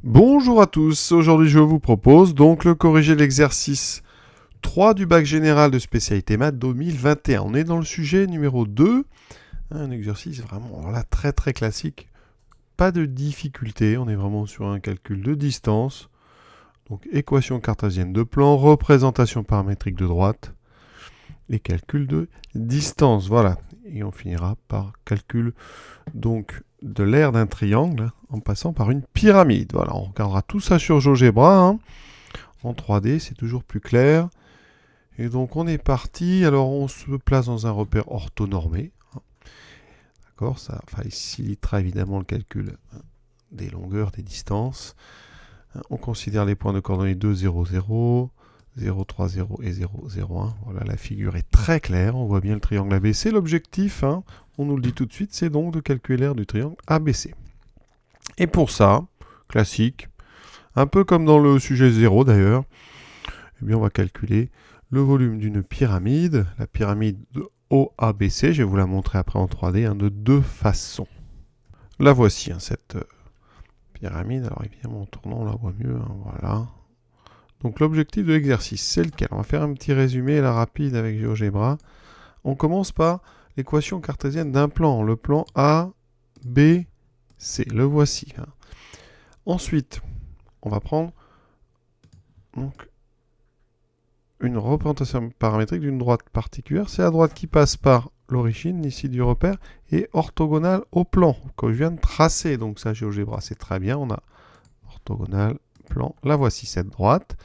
Bonjour à tous, aujourd'hui je vous propose donc le corrigé de l'exercice 3 du bac général de spécialité maths 2021. On est dans le sujet numéro 2, un exercice vraiment là, très classique, pas de difficulté, on est vraiment sur un calcul de distance, donc équation cartésienne de plan, représentation paramétrique de droite et calcul de distance, voilà. Et on finira par calcul donc de l'aire d'un triangle en passant par une pyramide. Voilà, on regardera tout ça sur GeoGebra. En 3D, c'est toujours plus clair. Et donc on est parti. Alors on se place dans un repère orthonormé. D'accord, ça facilitera évidemment le calcul des longueurs, des distances. On considère les points de coordonnées 2, 0, 0, 0, 3, 0 et 0, 0, 1. Voilà, la figure est très claire. On voit bien le triangle ABC. L'objectif, on nous le dit tout de suite, c'est donc de calculer l'aire du triangle ABC. Et pour ça, classique, un peu comme dans le sujet 0 d'ailleurs, eh bien on va calculer le volume d'une pyramide, la pyramide de OABC, je vais vous la montrer après en 3D, de deux façons. La voici, cette pyramide. Alors évidemment en tournant on la voit mieux, voilà. Donc l'objectif de l'exercice, c'est lequel? On va faire un petit résumé là rapide avec GeoGebra. On commence par l'équation cartésienne d'un plan, le plan ABC, le voici. Ensuite, on va prendre donc une représentation paramétrique d'une droite particulière. C'est la droite qui passe par l'origine ici du repère et orthogonale au plan que je viens de tracer. Donc ça, GeoGebra, c'est très bien. On a orthogonale, plan. La voici cette droite.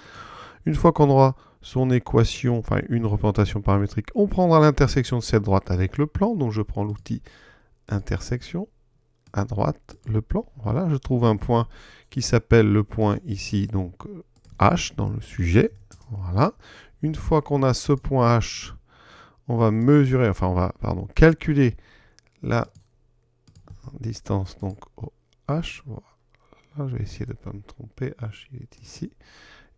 Une fois qu'on aura son équation, enfin une représentation paramétrique, on prendra l'intersection de cette droite avec le plan. Donc je prends l'outil intersection. À droite, le plan. Voilà, je trouve un point qui s'appelle le point ici, donc H dans le sujet. Voilà. Une fois qu'on a ce point H, on va mesurer, enfin on va, calculer la distance donc au H. Voilà, je vais essayer de ne pas me tromper. H, il est ici.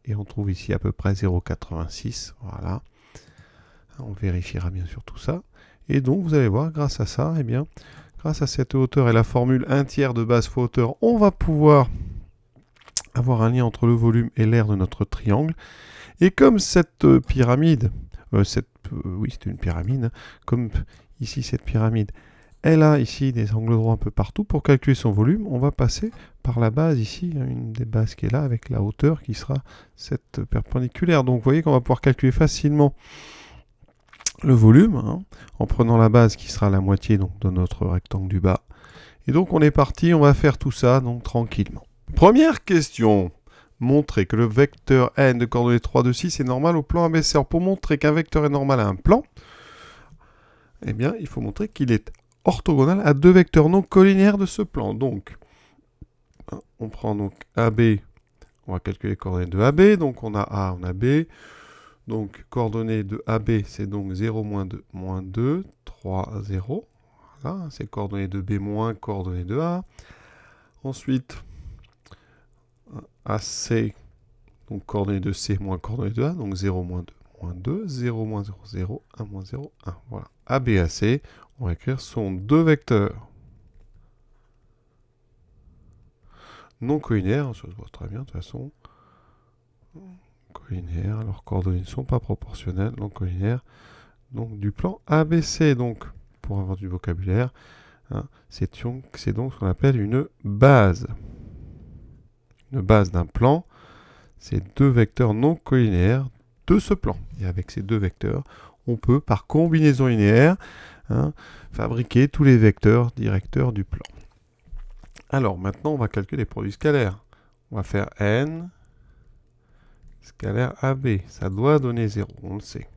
Et on trouve ici à peu près 0,86. Voilà. On vérifiera bien sûr tout ça. Et donc, vous allez voir, grâce à ça, eh bien, grâce à cette hauteur et la formule 1/3 de base fois hauteur, on va pouvoir avoir un lien entre le volume et l'aire de notre triangle. Et comme cette pyramide, oui c'est une pyramide, comme ici cette pyramide, elle a ici des angles droits un peu partout, pour calculer son volume, on va passer par la base ici, une des bases qui est là, avec la hauteur qui sera cette perpendiculaire. Donc vous voyez qu'on va pouvoir calculer facilement le volume, en prenant la base qui sera la moitié donc, de notre rectangle du bas. Et donc on est parti, on va faire tout ça donc tranquillement. Première question. Montrer que le vecteur n de coordonnées 3, 2, 6 est normal au plan ABC. Alors pour montrer qu'un vecteur est normal à un plan, eh bien, il faut montrer qu'il est orthogonal à deux vecteurs non collinéaires de ce plan. Donc, on prend donc AB, on va calculer les coordonnées de AB. Donc on a A, on a B. Donc coordonnées de AB, c'est donc 0, moins 2, moins 2, 3, 0. Voilà, c'est coordonnées de B moins coordonnées de A. Ensuite, AC, donc coordonnées de C moins coordonnées de A, donc 0, moins 2, moins 2, 0, moins 0, 0, 1, moins 0, 1. Voilà. AB, AC, on va écrire sont deux vecteurs non collinaires, ça se voit très bien de toute façon. Collinaires, leurs coordonnées ne sont pas proportionnelles, non collinaires. Donc du plan ABC, donc pour avoir du vocabulaire, c'est donc ce qu'on appelle une base. Une base d'un plan, c'est deux vecteurs non collinaires de ce plan. Et avec ces deux vecteurs, on peut, par combinaison linéaire, fabriquer tous les vecteurs directeurs du plan. Alors, maintenant, on va calculer les produits scalaires. On va faire n scalaire AB. Ça doit donner 0, on le sait.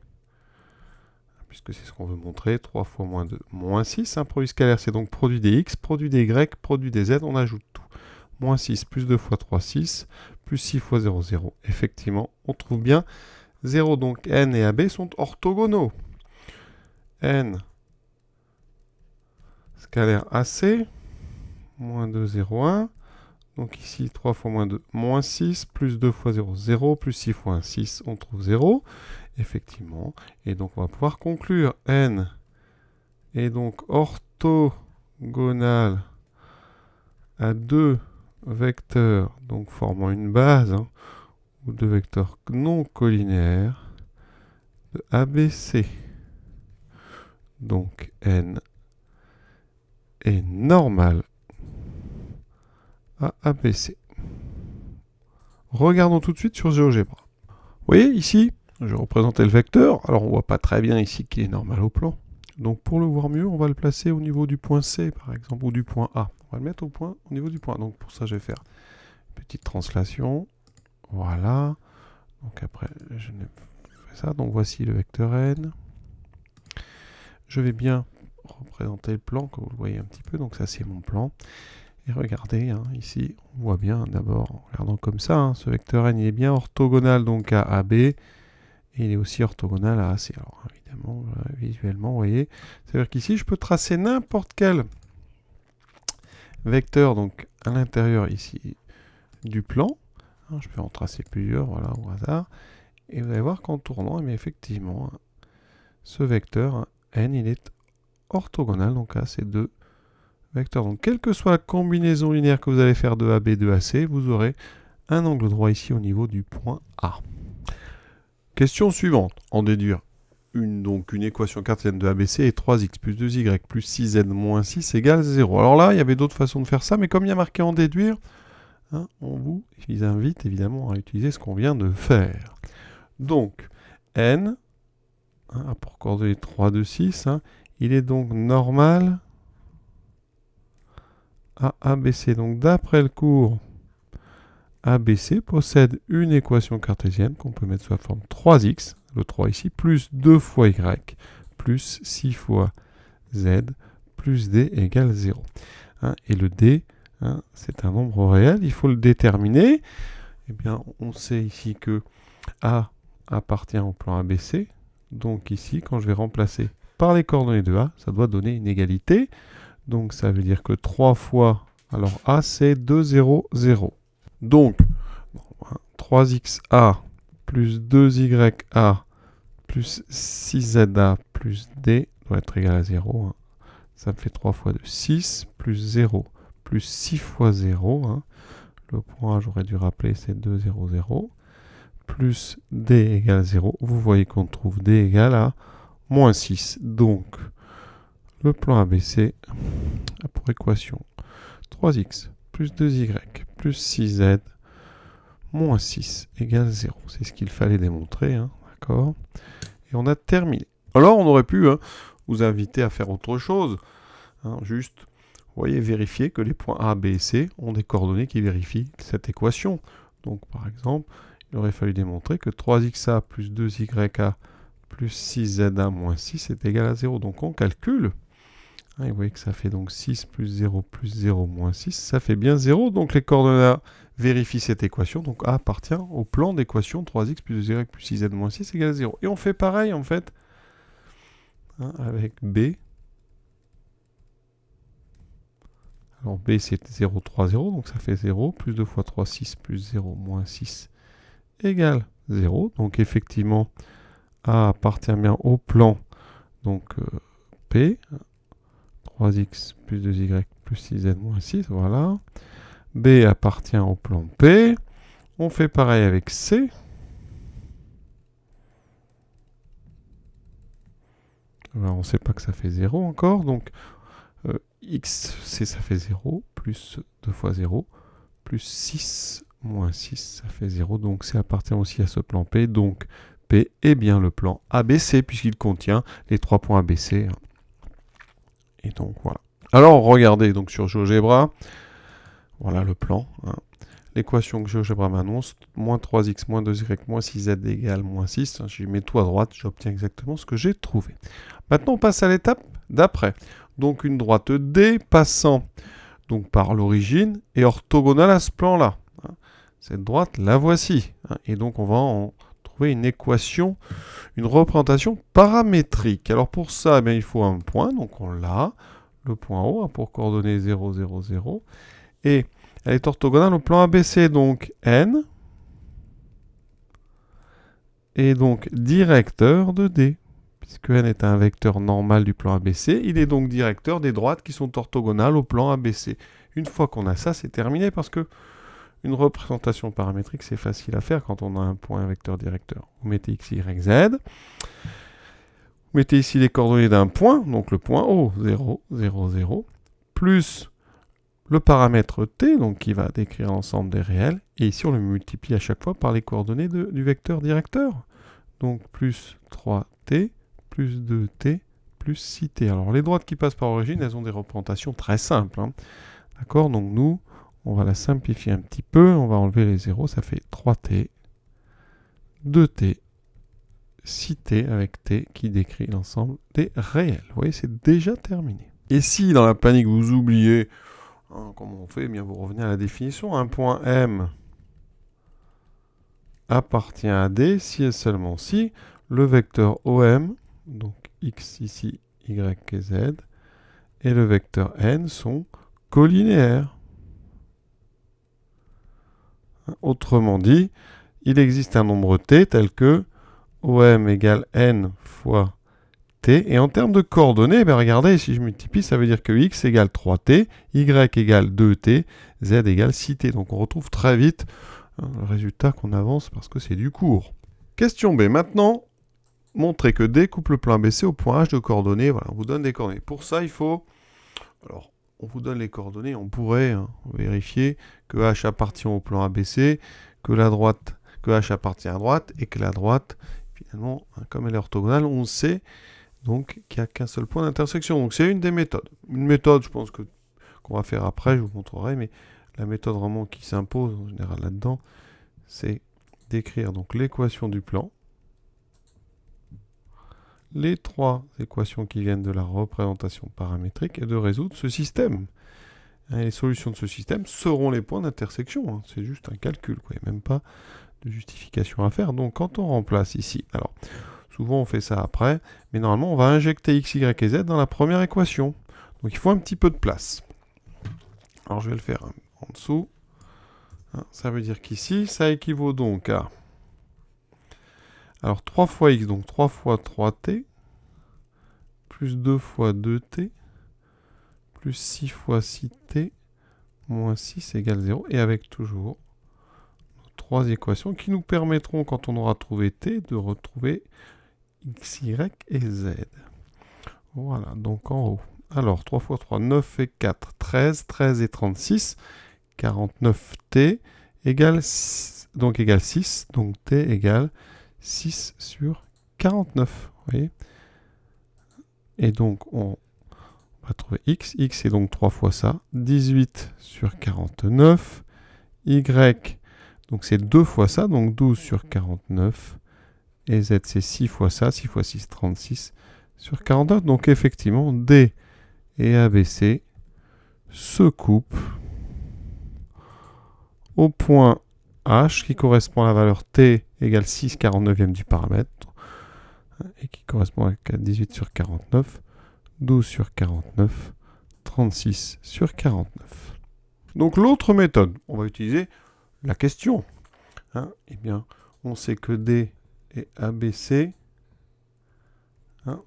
Puisque c'est ce qu'on veut montrer. 3 fois moins 2, moins 6. Un produit scalaire, c'est donc produit des x, produit des y, produit des z. On ajoute tout. Moins 6 plus 2 fois 3, 6. Plus 6 fois 0, 0. Effectivement, on trouve bien 0. Donc n et AB sont orthogonaux. N scalaire AC, moins 2, 0, 1. Donc ici, 3 fois moins 2, moins 6, plus 2 fois 0, 0, plus 6 fois 1, 6, on trouve 0. Effectivement. Et donc on va pouvoir conclure n est donc orthogonal à deux vecteurs donc formant une base, hein, ou deux vecteurs non collinéaires de ABC. Donc n est normal à ABC. Regardons tout de suite sur GeoGebra. Vous voyez ici, je vais représenter le vecteur. Alors on ne voit pas très bien ici qu'il est normal au plan. Donc pour le voir mieux, on va le placer au niveau du point C par exemple, ou du point A. On va le mettre au niveau du point. Donc pour ça, je vais faire une petite translation. Voilà. Donc après, je fais ça. Donc voici le vecteur n. Je vais bien représenter le plan, comme vous le voyez un petit peu. Donc ça, c'est mon plan. Et regardez, hein, ici, on voit bien d'abord, en regardant comme ça, hein, ce vecteur n il est bien orthogonal donc à AB, et il est aussi orthogonal à AC. Alors évidemment, visuellement, vous voyez, c'est-à-dire qu'ici, je peux tracer n'importe quel vecteur donc à l'intérieur ici du plan. Hein, je peux en tracer plusieurs, voilà, au hasard. Et vous allez voir qu'en tournant, mais effectivement, hein, ce vecteur, hein, n, il est orthogonal donc à ces deux vecteurs. Donc, quelle que soit la combinaison linéaire que vous allez faire de AB, de AC, vous aurez un angle droit ici au niveau du point A. Question suivante. En déduire une équation cartésienne de ABC est 3x plus 2y plus 6z moins 6 égale 0. Alors là, il y avait d'autres façons de faire ça, mais comme il y a marqué en déduire, hein, on vous invite évidemment à utiliser ce qu'on vient de faire. Donc, n, hein, a pour coordonnées 3, 2, 6, hein, il est donc normal à ABC. Donc d'après le cours, ABC possède une équation cartésienne qu'on peut mettre sous la forme 3x, le 3 ici, plus 2 fois y, plus 6 fois z, plus d égale 0. Hein, et le d, hein, c'est un nombre réel, il faut le déterminer. Eh bien, on sait ici que A appartient au plan ABC. Donc ici, quand je vais remplacer par les coordonnées de A, ça doit donner une égalité. Donc ça veut dire que 3 fois, alors A c'est 2, 0, 0. Donc 3xa plus 2ya plus 6za plus d doit être égal à 0. Hein. Ça me fait 3 fois 2, 6 plus 0 plus 6 fois 0. Hein. Le point A, j'aurais dû rappeler, c'est 2, 0, 0. Plus d égale 0. Vous voyez qu'on trouve d égale à moins 6. Donc, le plan ABC a pour équation 3x plus 2y plus 6z moins 6 égale 0. C'est ce qu'il fallait démontrer, hein, d'accord? Et on a terminé. Alors, on aurait pu vous inviter à faire autre chose. Hein, juste, vous voyez, vérifier que les points A, B et C ont des coordonnées qui vérifient cette équation. Donc, par exemple, il aurait fallu démontrer que 3xa plus 2ya plus 6za moins 6 est égal à 0. Donc, on calcule. Hein, vous voyez que ça fait donc 6 plus 0 moins 6. Ça fait bien 0. Donc, les coordonnées vérifient cette équation. Donc, A appartient au plan d'équation 3x plus 2y plus 6z moins 6 égale 0. Et on fait pareil, en fait, hein, avec B. Alors, B, c'est 0, 3, 0. Donc, ça fait 0. Plus 2 fois 3, 6 plus 0 moins 6 égale 0. Donc, effectivement, A appartient bien au plan donc, P. 3x plus 2y plus 6z moins 6, voilà. B appartient au plan P. On fait pareil avec C. Alors, on ne sait pas que ça fait 0 encore, donc x, C, ça fait 0, plus 2 fois 0, plus 6 moins 6, ça fait 0, donc C appartient aussi à ce plan P, donc P est bien le plan ABC, puisqu'il contient les 3 points ABC. Et donc, voilà. Alors, regardez donc sur GeoGebra, voilà le plan. Hein. L'équation que GeoGebra m'annonce, moins 3x, moins 2y, moins 6z égale moins 6. Je mets tout à droite, j'obtiens exactement ce que j'ai trouvé. Maintenant, on passe à l'étape d'après. Donc, une droite D passant donc, par l'origine est orthogonale à ce plan-là. Hein. Cette droite, la voici. Hein. Et donc, on va en trouver une équation, une représentation paramétrique. Alors, pour ça, eh bien, il faut un point. Donc, on l'a. Le point O a pour coordonnées 0, 0, 0. Et elle est orthogonale au plan ABC, donc N est donc directeur de D, puisque n est un vecteur normal du plan ABC, il est donc directeur des droites qui sont orthogonales au plan ABC. Une fois qu'on a ça, c'est terminé parce que une représentation paramétrique, c'est facile à faire quand on a un point vecteur directeur. Vous mettez x, y, z. Vous mettez ici les coordonnées d'un point, donc le point O, 0, 0, 0, plus le paramètre t, donc qui va décrire l'ensemble des réels, et ici on le multiplie à chaque fois par les coordonnées du vecteur directeur. Donc plus 3t, plus 2t, plus 6t. Alors les droites qui passent par origine, elles ont des représentations très simples. Hein. D'accord? Donc nous, on va la simplifier un petit peu, on va enlever les zéros, ça fait 3t, 2t, 6t avec t qui décrit l'ensemble des réels. Vous voyez, c'est déjà terminé. Et si dans la panique vous oubliez, hein, comment on fait, eh bien vous revenez à la définition, un point M appartient à D si et seulement si le vecteur OM, donc x ici, y et z, et le vecteur n sont collinéaires. Autrement dit, il existe un nombre t tel que OM égale n fois t. Et en termes de coordonnées, ben regardez, si je multiplie, ça veut dire que x égale 3t, y égale 2t, z égale 6t. Donc on retrouve très vite le résultat qu'on avance parce que c'est du cours. Question B. Maintenant, montrer que D coupe le plan ABC au point H de coordonnées. Voilà, on vous donne des coordonnées. Pour ça, il faut... Alors, on vous donne les coordonnées, on pourrait vérifier que H appartient au plan ABC, que H appartient à droite, et que la droite, finalement, comme elle est orthogonale, on sait donc qu'il n'y a qu'un seul point d'intersection. Donc c'est une des méthodes. Une méthode, je pense qu'on va faire après, je vous montrerai, mais la méthode vraiment qui s'impose en général là-dedans, c'est d'écrire donc l'équation du plan, les trois équations qui viennent de la représentation paramétrique et de résoudre ce système. Et les solutions de ce système seront les points d'intersection. Hein. C'est juste un calcul, quoi. Il n'y a même pas de justification à faire. Donc quand on remplace ici, alors souvent on fait ça après, mais normalement on va injecter x, y et z dans la première équation. Donc il faut un petit peu de place. Alors je vais le faire en dessous. Ça veut dire qu'ici, ça équivaut donc à... Alors 3 fois x, donc 3 fois 3t, plus 2 fois 2t, plus 6 fois 6t, moins 6 égale 0, et avec toujours nos trois équations qui nous permettront, quand on aura trouvé t, de retrouver x, y et z. Voilà, donc en haut. Alors 3 fois 3, 9 et 4, 13, 13 et 36, 49t égale 6, donc t égale 6 sur 49. Vous voyez? Et donc, on va trouver x. X est donc 3 fois ça. 18 sur 49. Y, donc c'est 2 fois ça, donc 12 sur 49. Et z, c'est 6 fois ça. 6 fois 6, 36 sur 49. Donc effectivement, D et ABC se coupent au point H, qui correspond à la valeur t égale 6 49e du paramètre, et qui correspond à 18 sur 49, 12 sur 49, 36 sur 49. Donc l'autre méthode, on va utiliser la question. Eh bien, on sait que D et ABC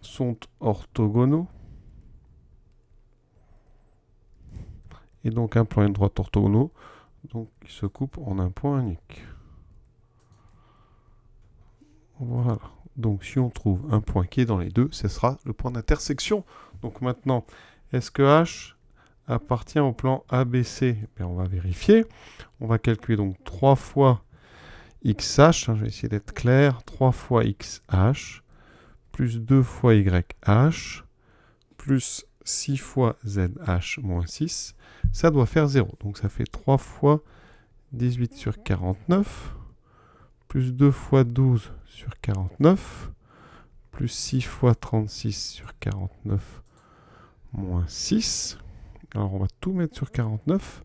sont orthogonaux. Et donc un plan et une droite orthogonaux, donc ils se coupent en un point unique. Voilà. Donc si on trouve un point qui est dans les deux, ce sera le point d'intersection. Donc maintenant, est-ce que H appartient au plan ABC? Eh bien, on va vérifier. On va calculer donc 3 fois XH, je vais essayer d'être clair, 3 fois XH, plus 2 fois YH, plus 6 fois ZH moins 6, ça doit faire 0. Donc ça fait 3 fois 18 sur 49, plus 2 fois 12 sur 49, plus 6 fois 36 sur 49, moins 6. Alors on va tout mettre sur 49.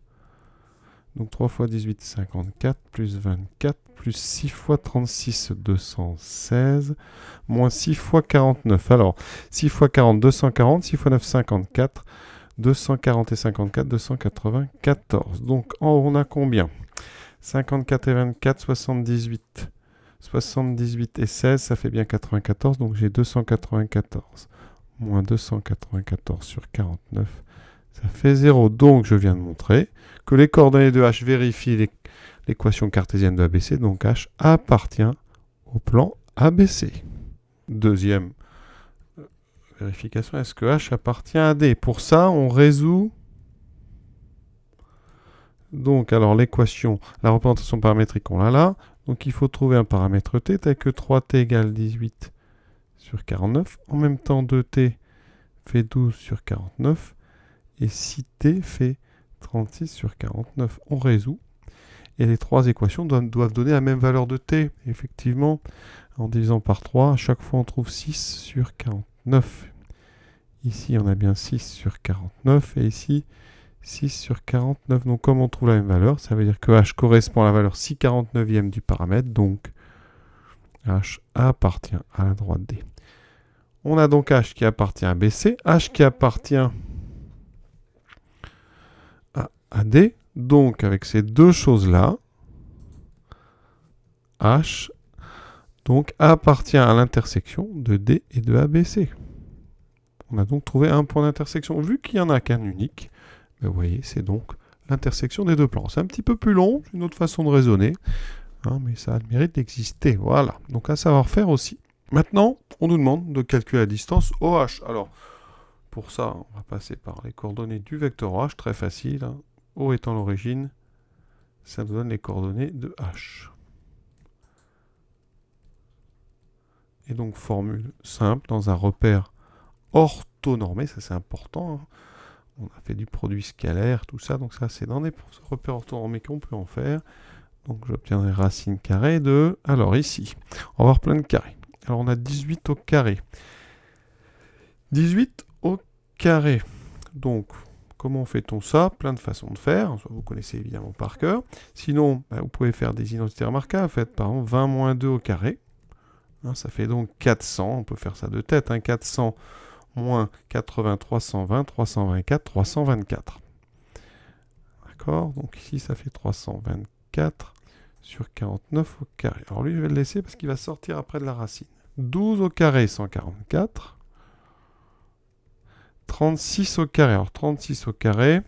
Donc 3 fois 18, 54, plus 24, plus 6 fois 36, 216, moins 6 fois 49. Alors, 6 fois 40, 240, 6 fois 9, 54, 240 et 54, 294. Donc en haut, on a combien? 54 et 24, 78. 78 et 16, ça fait bien 94, donc j'ai 294. Moins 294 sur 49, ça fait 0. Donc je viens de montrer que les coordonnées de H vérifient l'équation cartésienne de ABC, donc H appartient au plan ABC. Deuxième vérification, est-ce que H appartient à D? Pour ça, on résout donc alors l'équation, la représentation paramétrique, on l'a là. Donc il faut trouver un paramètre t tel que 3t égale 18 sur 49. En même temps, 2t fait 12 sur 49. Et 6t fait 36 sur 49. On résout. Et les trois équations doivent donner la même valeur de t. Effectivement, en divisant par 3, à chaque fois on trouve 6 sur 49. Ici, on a bien 6 sur 49. Et ici, 6 sur 49. Donc, comme on trouve la même valeur, ça veut dire que H correspond à la valeur 6/49e du paramètre. Donc, H appartient à la droite D. On a donc H qui appartient à BC, H qui appartient à D. Donc, avec ces deux choses-là, H donc, appartient à l'intersection de D et de ABC. On a donc trouvé un point d'intersection. Vu qu'il n'y en a qu'un unique, vous voyez, c'est donc l'intersection des deux plans. C'est un petit peu plus long, une autre façon de raisonner, hein, mais ça a le mérite d'exister. Voilà, donc à savoir faire aussi. Maintenant, on nous demande de calculer la distance OH. Alors, pour ça, on va passer par les coordonnées du vecteur OH, très facile. Hein. O étant l'origine, ça nous donne les coordonnées de H. Et donc, formule simple, dans un repère orthonormé, ça c'est important, hein. On a fait du produit scalaire, tout ça, donc ça c'est dans des repères orthonormés qu'on peut en faire. Donc j'obtiendrai racine carrée de... Alors ici, on va avoir plein de carrés. Alors on a 18 au carré. 18 au carré. Donc, comment fait-on ça? Plein de façons de faire. Vous connaissez évidemment par cœur. Sinon, vous pouvez faire des identités remarquables. Faites par exemple 20 moins 2 au carré. Hein, ça fait donc 400. On peut faire ça de tête. Hein, 400 moins 80, 320, 324, 324. D'accord? Donc ici, ça fait 324 sur 49 au carré. Alors lui, je vais le laisser parce qu'il va sortir après de la racine. 12 au carré, 144. 36 au carré. Alors 36 au carré,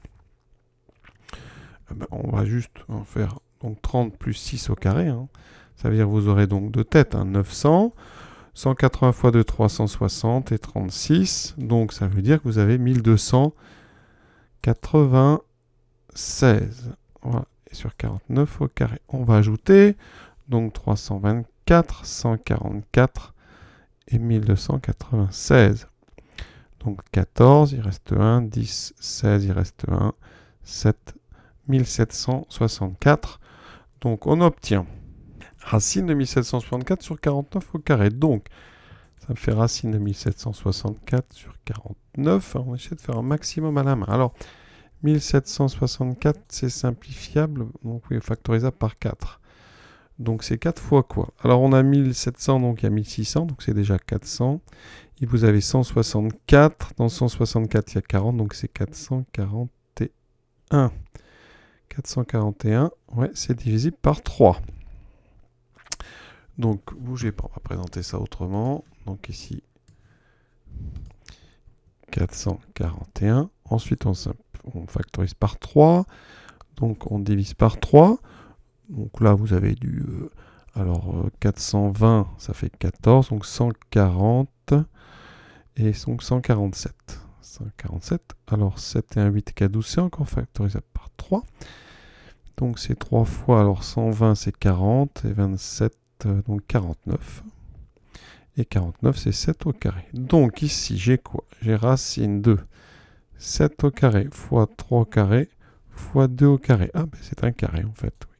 on va juste en faire donc 30 plus 6 au carré. Hein. Ça veut dire que vous aurez donc deux têtes, hein, 900. 180 fois 2, 360 et 36. Donc, ça veut dire que vous avez 1296. Voilà. Et sur 49 au carré. On va ajouter donc 324, 144 et 1296. Donc 14, il reste 1, 10, 16, il reste 1, 7, 1764. Donc, on obtient racine de 1764 sur 49 au carré. Donc, ça me fait racine de 1764 sur 49. Alors, on essaie de faire un maximum à la main. Alors, 1764, c'est simplifiable. Donc, oui, factorisable par 4. Donc, c'est 4 fois quoi? Alors, on a 1700, donc il y a 1600. Donc, c'est déjà 400. Et vous avez 164. Dans 164, il y a 40. Donc, c'est 441. 441, ouais, c'est divisible par 3. Donc, bougez pas, on va présenter ça autrement. Donc ici, 441. Ensuite, on factorise par 3. Donc, on divise par 3. Donc là, vous avez du... alors, 420, ça fait 14. Donc, 140. Et donc, 147. 147. Alors, 7 et 1, 8 égale 12, c'est encore factorisable par 3. Donc, c'est 3 fois. Alors, 120, c'est 40. Et 27. Donc 49. Et 49, c'est 7 au carré. Donc ici, j'ai quoi? J'ai racine de 7 au carré fois 3 au carré fois 2 au carré. Ah, ben c'est un carré en fait. Oui.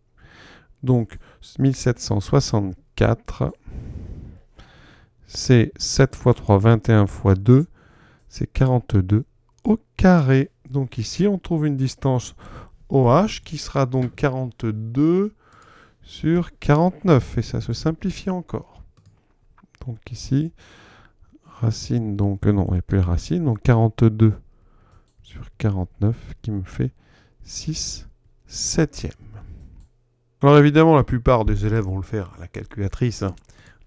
Donc 1764, c'est 7 fois 3, 21 fois 2, c'est 42 au carré. Donc ici, on trouve une distance OH qui sera donc 42 sur 49, et ça se simplifie encore. Donc ici, racine, donc non, il n'y a plus racine, donc 42 sur 49 qui me fait 6 septièmes. Alors évidemment, la plupart des élèves vont le faire à la calculatrice, hein.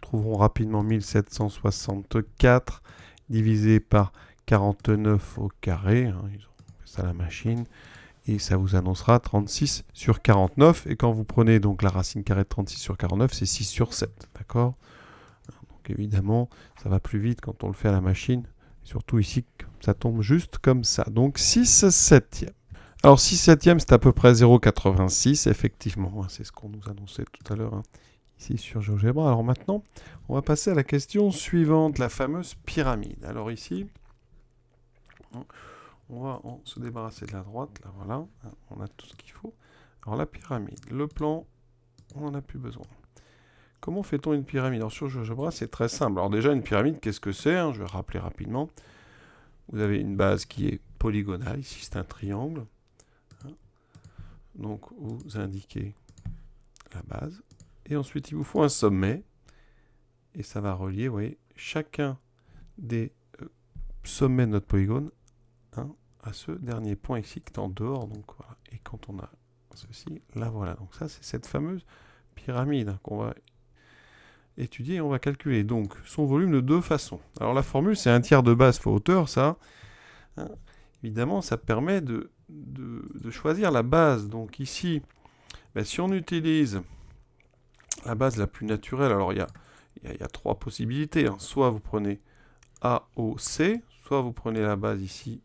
Trouveront rapidement 1764 divisé par 49 au carré. Hein, ils ont fait ça à la machine. Et ça vous annoncera 36 sur 49. Et quand vous prenez donc la racine carrée de 36 sur 49, c'est 6 sur 7. D'accord? Donc évidemment, ça va plus vite quand on le fait à la machine. Surtout ici, ça tombe juste comme ça. Donc 6 septièmes. Alors 6 septièmes, c'est à peu près 0,86, effectivement. C'est ce qu'on nous annonçait tout à l'heure, hein, ici sur GeoGebra. Alors maintenant, on va passer à la question suivante, la fameuse pyramide. Alors ici, on va se débarrasser de la droite, là voilà, on a tout ce qu'il faut. Alors la pyramide, le plan, on n'en a plus besoin. Comment fait-on une pyramide? Alors sur GeoGebra, c'est très simple. Alors déjà, une pyramide, qu'est-ce que c'est, hein? Je vais rappeler rapidement. Vous avez une base qui est polygonale, ici c'est un triangle. Donc vous indiquez la base. Et ensuite, il vous faut un sommet. Et ça va relier, vous voyez, chacun des sommets de notre polygone à ce dernier point ici qui est en dehors. Donc voilà. Et quand on a ceci, là voilà. Donc ça, c'est cette fameuse pyramide qu'on va étudier et on va calculer. Donc son volume de deux façons. Alors la formule, c'est 1/3 de base fois hauteur, ça. Hein, évidemment, ça permet de choisir la base. Donc ici, ben, si on utilise la base la plus naturelle, alors il y a trois possibilités. Hein. Soit vous prenez AOC, soit vous prenez la base ici,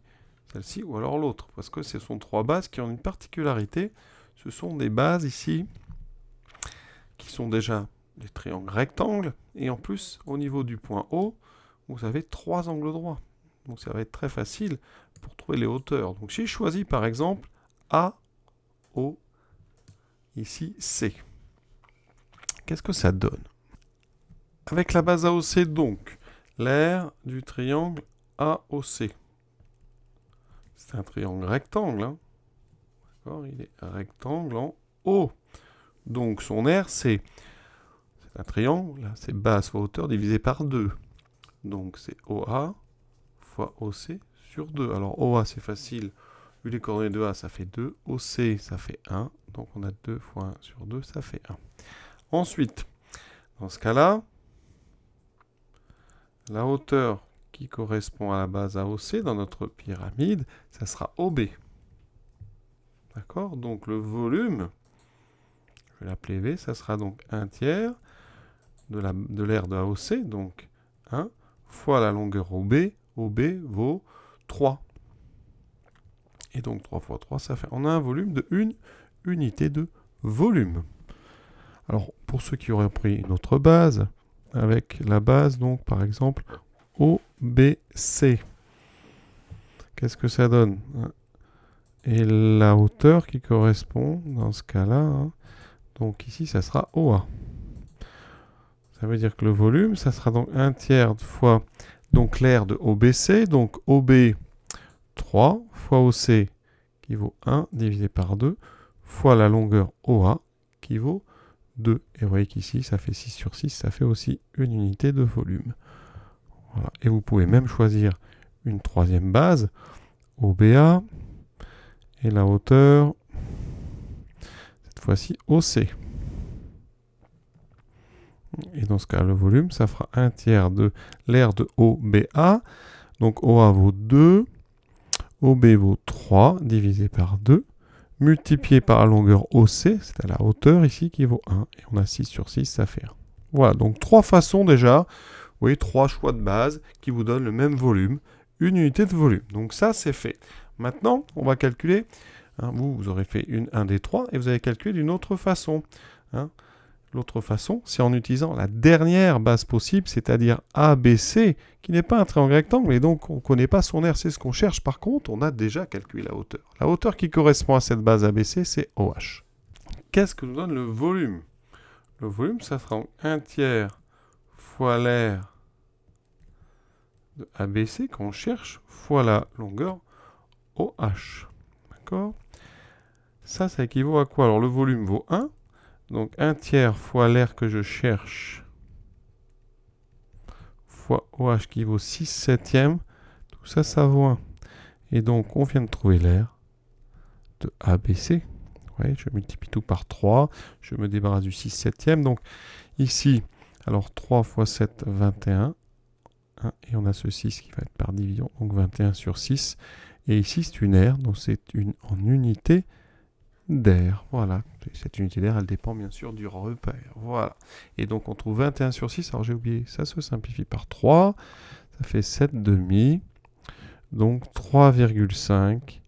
celle-ci, ou alors l'autre. Parce que ce sont trois bases qui ont une particularité. Ce sont des bases ici qui sont déjà des triangles rectangles. Et en plus, au niveau du point O, vous avez trois angles droits. Donc ça va être très facile pour trouver les hauteurs. Donc j'ai choisi par exemple A, O, ici C. Qu'est-ce que ça donne? Avec la base AOC, donc, l'aire du triangle AOC. C'est un triangle rectangle. Hein. D'accord, il est rectangle en O. Donc son aire, c'est un triangle, là, c'est base fois hauteur divisé par 2. Donc c'est OA fois OC sur 2. Alors OA, c'est facile. Vu les coordonnées de A, ça fait 2. OC, ça fait 1. Donc on a 2 fois 1 sur 2, ça fait 1. Ensuite, dans ce cas-là, la hauteur qui correspond à la base AOC dans notre pyramide, ça sera OB. D'accord? Donc le volume, je vais l'appeler V, ça sera donc 1/3 de l'aire de AOC, donc 1, fois la longueur OB. OB vaut 3. Et donc 3 fois 3, ça fait... On a un volume de 1 unité de volume. Alors, pour ceux qui auraient pris une autre base, avec la base, donc, par exemple, OBC. Qu'est-ce que ça donne? Et la hauteur qui correspond, dans ce cas-là, hein, donc ici, ça sera OA. Ça veut dire que le volume, ça sera donc 1/3 fois donc l'aire de OBC, donc OB 3 fois OC qui vaut 1 divisé par 2 fois la longueur OA qui vaut 2. Et vous voyez qu'ici, ça fait 6 sur 6, ça fait aussi une unité de volume. Voilà. Et vous pouvez même choisir une troisième base, OBA, et la hauteur, cette fois-ci OC. Et dans ce cas, le volume, ça fera 1/3 de l'aire de OBA. Donc OA vaut 2, OB vaut 3, divisé par 2, multiplié par la longueur OC, c'est à la hauteur ici qui vaut 1. Et on a 6 sur 6, ça fait 1. Voilà, donc trois façons déjà. Vous voyez, trois choix de base qui vous donnent le même volume, une unité de volume. Donc ça, c'est fait. Maintenant, on va calculer. Hein, vous aurez fait un des trois et vous allez calculer d'une autre façon. Hein. L'autre façon, c'est en utilisant la dernière base possible, c'est-à-dire ABC, qui n'est pas un triangle rectangle, et donc on ne connaît pas son aire, c'est ce qu'on cherche. Par contre, on a déjà calculé la hauteur. La hauteur qui correspond à cette base ABC, c'est OH. Qu'est-ce que nous donne le volume? Le volume, ça sera 1/3 fois l'aire de ABC qu'on cherche, fois la longueur OH. D'accord? Ça équivaut à quoi? Alors le volume vaut 1. Donc 1/3 fois l'aire que je cherche fois OH qui vaut 6 septièmes. Tout ça, ça vaut 1. Et donc, on vient de trouver l'aire de ABC. Ouais, je multiplie tout par 3. Je me débarrasse du 6 septième. Donc ici, alors 3 fois 7, 21. Hein, et on a ce 6 qui va être par division, donc 21 sur 6. Et ici, c'est une R, donc c'est en unité d'air. Voilà. Cette unité d'air, elle dépend bien sûr du repère. Voilà. Et donc, on trouve 21 sur 6. Alors, j'ai oublié, ça se simplifie par 3. Ça fait 7,5. Donc, 3,5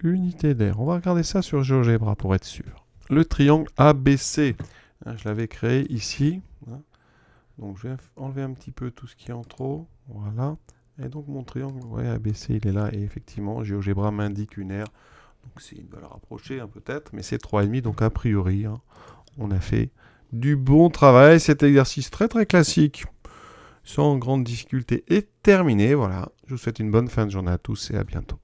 unités d'air. On va regarder ça sur GeoGebra pour être sûr. Le triangle ABC. Hein, je l'avais créé ici. Hein. Donc, je vais enlever un petit peu tout ce qui est en trop. Voilà. Et donc, mon triangle ABC, il est là. Et effectivement, GeoGebra m'indique une aire. Donc c'est une valeur approchée, hein, peut-être, mais c'est 3,5, donc a priori, hein, on a fait du bon travail. Cet exercice très très classique, sans grande difficulté, est terminé. Voilà, je vous souhaite une bonne fin de journée à tous et à bientôt.